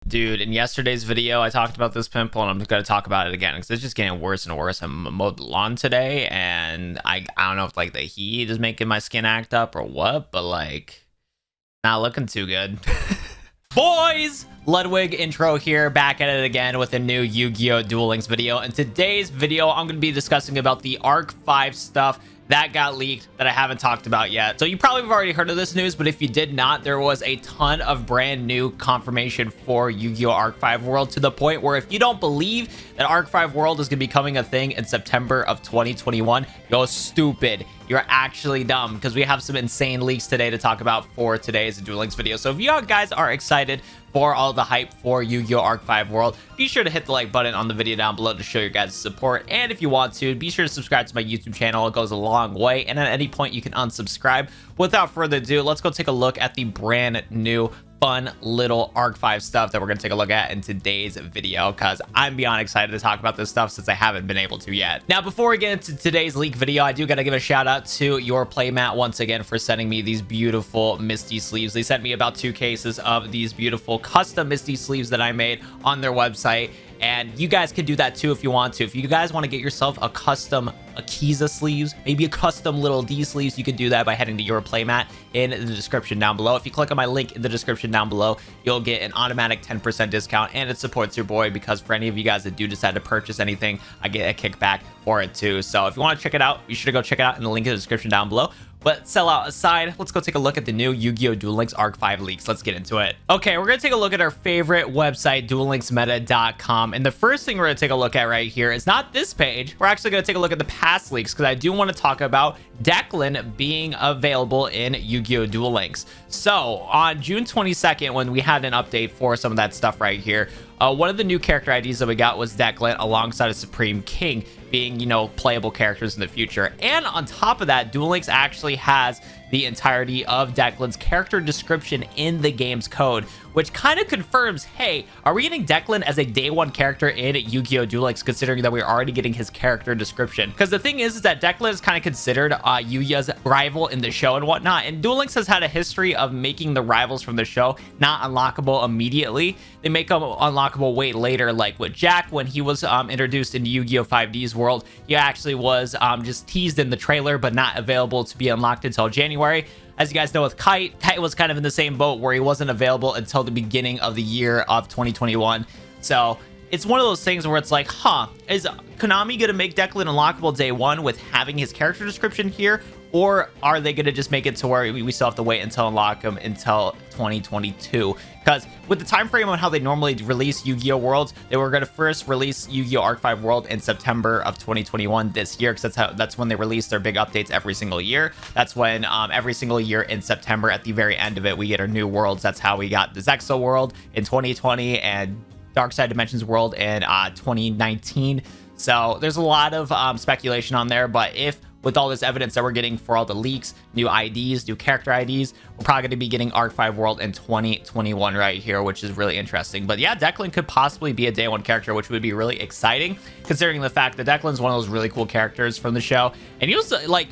Dude, in yesterday's video, I talked about this pimple, and I'm going to talk about it again because it's just getting worse and worse. I mowed the lawn today, and I don't know if like the heat is making my skin act up or what, but like, not looking too good. Boys, Ludwig intro here, back at it again with a new Yu-Gi-Oh! Duel Links video. In today's video, I'm going to be discussing about the Arc 5 stuff that got leaked that I haven't talked about yet. So you probably have already heard of this news, but if you did not, there was a ton of brand new confirmation for Yu-Gi-Oh! Arc 5 World, to the point where if you don't believe that Arc 5 World is going to be becoming a thing in September of 2021, you're stupid. You're actually dumb, because we have some insane leaks today to talk about for today's Duel Links video. So if you guys are excited for all the hype for Yu-Gi-Oh! Arc 5 World, be sure to hit the like button on the video down below to show your guys' support. And if you want to, be sure to subscribe to my YouTube channel. It goes a long way. And at any point, you can unsubscribe. Without further ado, let's go take a look at the brand new fun little Arc 5 stuff that we're going to take a look at in today's video, because I'm beyond excited to talk about this stuff since I haven't been able to yet. Now, before we get into today's leak video, I do got to give a shout out to Your Playmat once again for sending me these beautiful Misty sleeves. They sent me about 2 cases of these beautiful custom Misty sleeves that I made on their website. And you guys can do that too if you want to. If you guys want to get yourself a custom Akiza sleeves, maybe a custom little D sleeves, you can do that by heading to Your Playmat in the description down below. If you click on my link in the description down below, you'll get an automatic 10% discount, and it supports your boy, because for any of you guys that do decide to purchase anything, I get a kickback for it too. So if you want to check it out, you should go check it out in the link in the description down below. But sellout aside, let's go take a look at the new Yu-Gi-Oh! Duel Links Arc 5 leaks. Let's get into it. Okay, we're going to take a look at our favorite website, duellinksmeta.com. And the first thing we're going to take a look at right here is not this page. We're actually going to take a look at the past leaks, because I do want to talk about Declan being available in Yu-Gi-Oh! Duel Links. So on June 22nd, when we had an update for some of that stuff right here, one of the new character IDs that we got was Declan alongside a Supreme King, being, you know, playable characters in the future. And on top of that, Duel Links actually has the entirety of Declan's character description in the game's code, which kind of confirms, hey, are we getting Declan as a day one character in Yu-Gi-Oh! Duel Links, considering that we're already getting his character description? Because the thing is that Declan is kind of considered Yuya's rival in the show and whatnot, and Duel Links has had a history of making the rivals from the show not unlockable immediately. They make them unlockable way later, like with Jack when he was introduced into Yu-Gi-Oh! 5D's world. He actually was just teased in the trailer, but not available to be unlocked until January. As you guys know, with Kite was kind of in the same boat, where he wasn't available until the beginning of the year of 2021. So it's one of those things where it's like, is Konami gonna make Declan unlockable day one with having his character description here? Or are they going to just make it to where we still have to wait until unlock him until 2022? Because with the time frame on how they normally release Yu-Gi-Oh! Worlds, they were going to first release Yu-Gi-Oh! Arc 5 World in September of 2021 this year, because that's when they release their big updates every single year. That's when every single year in September, at the very end of it, we get our new worlds. That's how we got the Zexo World in 2020 and Dark Side Dimensions World in 2019. So there's a lot of speculation on there, but if with all this evidence that we're getting for all the leaks, new IDs, new character IDs, we're probably going to be getting Arc 5 World in 2021 right here, which is really interesting. But yeah, Declan could possibly be a day one character, which would be really exciting, considering the fact that Declan's one of those really cool characters from the show. And he was like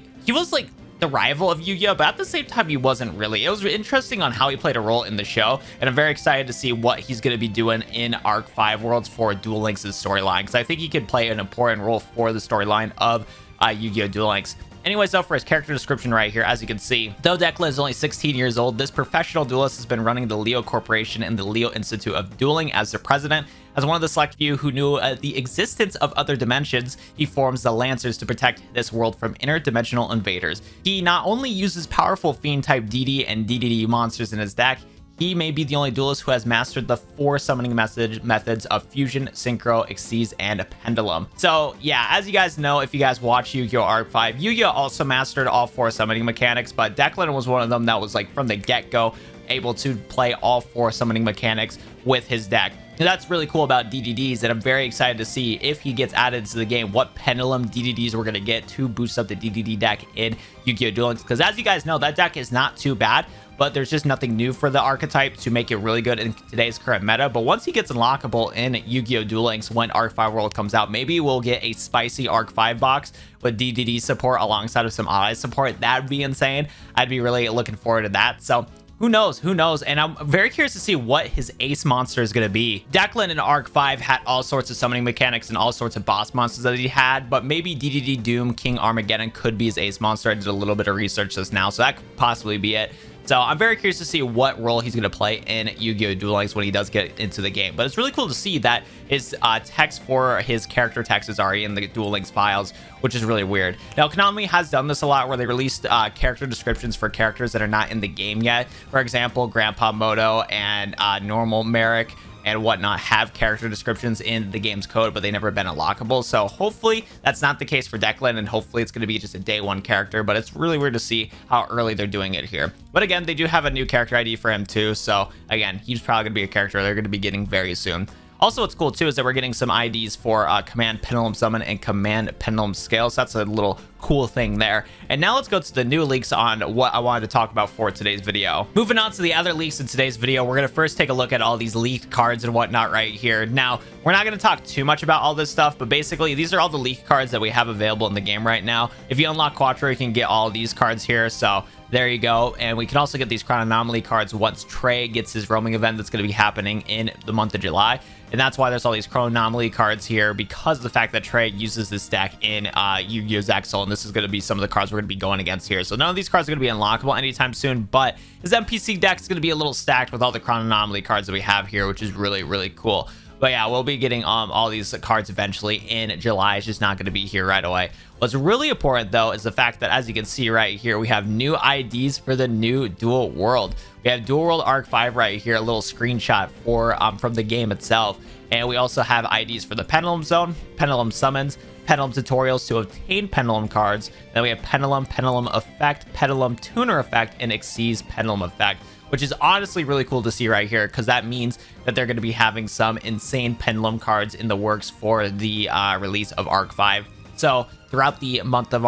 the rival of Yuya, but at the same time, he wasn't really. It was interesting on how he played a role in the show, and I'm very excited to see what he's going to be doing in Arc 5 Worlds for Duel Links' storyline, because I think he could play an important role for the storyline of Yu-Gi-Oh! Duel Links. Anyways, though, for his character description right here, as you can see, though Declan is only 16 years old, this professional duelist has been running the Leo Corporation and the Leo Institute of Dueling as their president. As one of the select few who knew the existence of other dimensions, he forms the Lancers to protect this world from interdimensional invaders. He not only uses powerful Fiend-type DD and DDD monsters in his deck, he may be the only duelist who has mastered the 4 summoning methods of Fusion, Synchro, Xyz, and Pendulum. So yeah, as you guys know, if you guys watch Yu-Gi-Oh! Arc 5, Yuya also mastered all 4 summoning mechanics, but Declan was one of them that was like from the get-go able to play all 4 summoning mechanics with his deck. And that's really cool about DDDs, and I'm very excited to see if he gets added to the game, what Pendulum DDDs we're going to get to boost up the DDD deck in Yu-Gi-Oh! Duel Links. Because as you guys know, that deck is not too bad, but there's just nothing new for the archetype to make it really good in today's current meta. But once he gets unlockable in Yu-Gi-Oh! Duel Links when Arc 5 World comes out, maybe we'll get a spicy Arc 5 box with DDD support alongside of some allies support. That'd be insane. I'd be really looking forward to that. So who knows? Who knows? And I'm very curious to see what his ace monster is going to be. Declan in Arc 5 had all sorts of summoning mechanics and all sorts of boss monsters that he had, but maybe DDD Doom King Armageddon could be his ace monster. I did a little bit of research just now, so that could possibly be it. So I'm very curious to see what role he's going to play in Yu-Gi-Oh! Duel Links when he does get into the game. But it's really cool to see that his text for his character text is already in the Duel Links files, which is really weird. Now, Konami has done this a lot where they released character descriptions for characters that are not in the game yet. For example, Grandpa Moto and Normal Merrick and whatnot have character descriptions in the game's code, but they never been unlockable. So hopefully that's not the case for Declan, and hopefully it's going to be just a day one character, but it's really weird to see how early they're doing it here. But again, they do have a new character ID for him too. So again, he's probably going to be a character they're going to be getting very soon. Also, what's cool too is that we're getting some IDs for Command Pendulum Summon and Command Pendulum Scale. So that's a little cool thing there. And now let's go to the new leaks on what I wanted to talk about for today's video. Moving on to the other leaks in today's video, we're going to first take a look at all these leaked cards and whatnot right here. Now, we're not going to talk too much about all this stuff, but basically these are all the leaked cards that we have available in the game right now. If you unlock Quattro, you can get all these cards here. So there you go. And we can also get these Crown Anomaly cards once Trey gets his roaming event that's going to be happening in the month of July. And that's why there's all these Crown Anomaly cards here, because of the fact that Trey uses this deck in Yu-Gi-Oh! Zexal, and this is going to be some of the cards we're going to be going against here. So none of these cards are going to be unlockable anytime soon, but his NPC deck is going to be a little stacked with all the Crown Anomaly cards that we have here, which is really, really cool. But yeah, we'll be getting all these cards eventually in July. It's just not going to be here right away. What's really important, though, is the fact that, as you can see right here, we have new IDs for the new Duel World. We have Duel World Arc 5 right here, a little screenshot for from the game itself. And we also have IDs for the Pendulum Zone, Pendulum Summons, Pendulum Tutorials to obtain Pendulum cards. Then we have Pendulum, Pendulum Effect, Pendulum Tuner Effect, and Xyz Pendulum Effect, which is honestly really cool to see right here, because that means that they're going to be having some insane Pendulum cards in the works for the release of Arc 5. So throughout the month of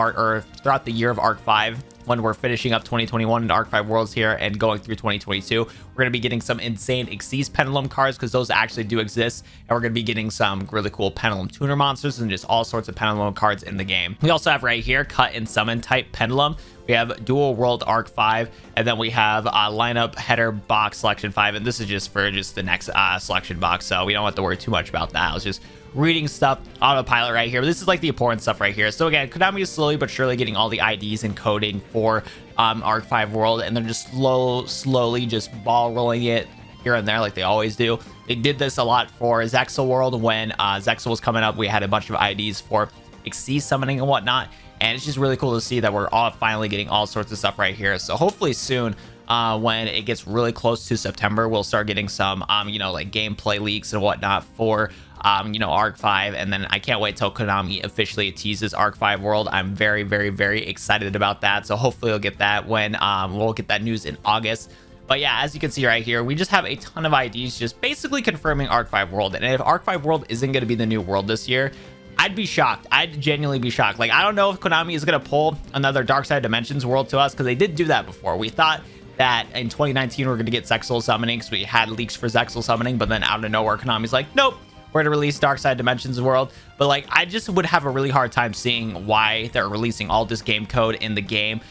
throughout the year of Arc 5, when we're finishing up 2021 and Arc 5 Worlds here and going through 2022, we're going to be getting some insane Xyz Pendulum cards, because those actually do exist. And we're going to be getting some really cool Pendulum Tuner monsters and just all sorts of Pendulum cards in the game. We also have right here Cut and Summon type Pendulum. We have Duel World Arc 5, and then we have lineup header box selection 5, and this is just for the next selection box, so we don't have to worry too much about that. I was just reading stuff autopilot right here, but this is like the important stuff right here. So again, Konami is slowly but surely getting all the IDs and coding for Arc 5 World, and they're just slowly just ball rolling it here and there like they always do. They did this a lot for Zexal World. When Zexal was coming up, we had a bunch of IDs for Xyz summoning and whatnot, and it's just really cool to see that we're all finally getting all sorts of stuff right here. So hopefully soon, when it gets really close to September, we'll start getting some like gameplay leaks and whatnot for Arc 5. And then I can't wait till Konami officially teases Arc 5 World. I'm very, very, very excited about that. So hopefully we'll get that when we'll get that news in August. But yeah, as you can see right here, we just have a ton of IDs just basically confirming Arc 5 World. And if Arc 5 World isn't going to be the new world this year, I'd be shocked. I'd genuinely be shocked. Like, I don't know if Konami is going to pull another Dark Side Dimensions world to us, because they did do that before. We thought that in 2019 we were going to get Zexal summoning, because we had leaks for Zexal summoning, but then out of nowhere, Konami's like, nope, we're going to release Dark Side Dimensions world. But like, I just would have a really hard time seeing why they're releasing all this game code in the game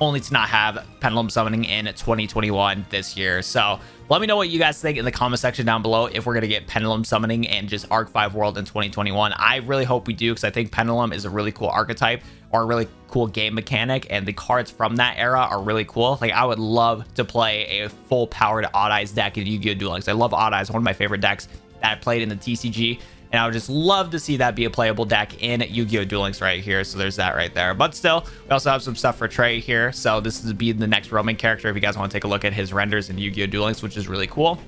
only to not have Pendulum summoning in 2021 this year. So let me know what you guys think in the comment section down below, if we're going to get Pendulum summoning and just Arc 5 World in 2021. I really hope we do, because I think Pendulum is a really cool archetype, or a really cool game mechanic, and the cards from that era are really cool. Like, I would love to play a full powered Odd Eyes deck in Yu-Gi-Oh! Duel Links. I love Odd Eyes, one of my favorite decks that I played in the TCG, and I would just love to see that be a playable deck in Yu-Gi-Oh! Duel Links right here. So there's that right there. But still, we also have some stuff for Trey here. So this is be the next roaming character if you guys want to take a look at his renders in Yu-Gi-Oh! Duel Links, which is really cool.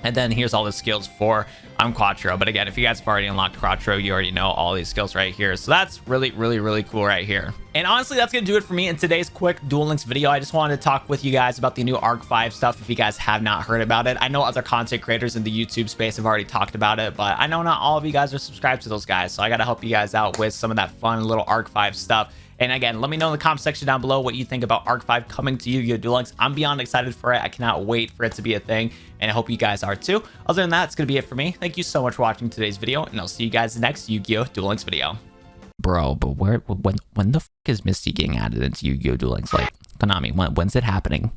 And then here's all the skills for Quattro. But again, if you guys have already unlocked Quattro, you already know all these skills right here. So that's really, really, really cool right here. And honestly, that's going to do it for me in today's quick Duel Links video. I just wanted to talk with you guys about the new Arc 5 stuff if you guys have not heard about it. I know other content creators in the YouTube space have already talked about it, but I know not all of you guys are subscribed to those guys. So I got to help you guys out with some of that fun little Arc 5 stuff. And again, let me know in the comment section down below what you think about Arc 5 coming to Yu-Gi-Oh! Duel Links. I'm beyond excited for it. I cannot wait for it to be a thing, and I hope you guys are too. Other than that, it's going to be it for me. Thank you so much for watching today's video, and I'll see you guys in the next Yu-Gi-Oh! Duel Links video. Bro, but when the f is Misty getting added into Yu-Gi-Oh! Duel Links? Like, Konami, when's it happening?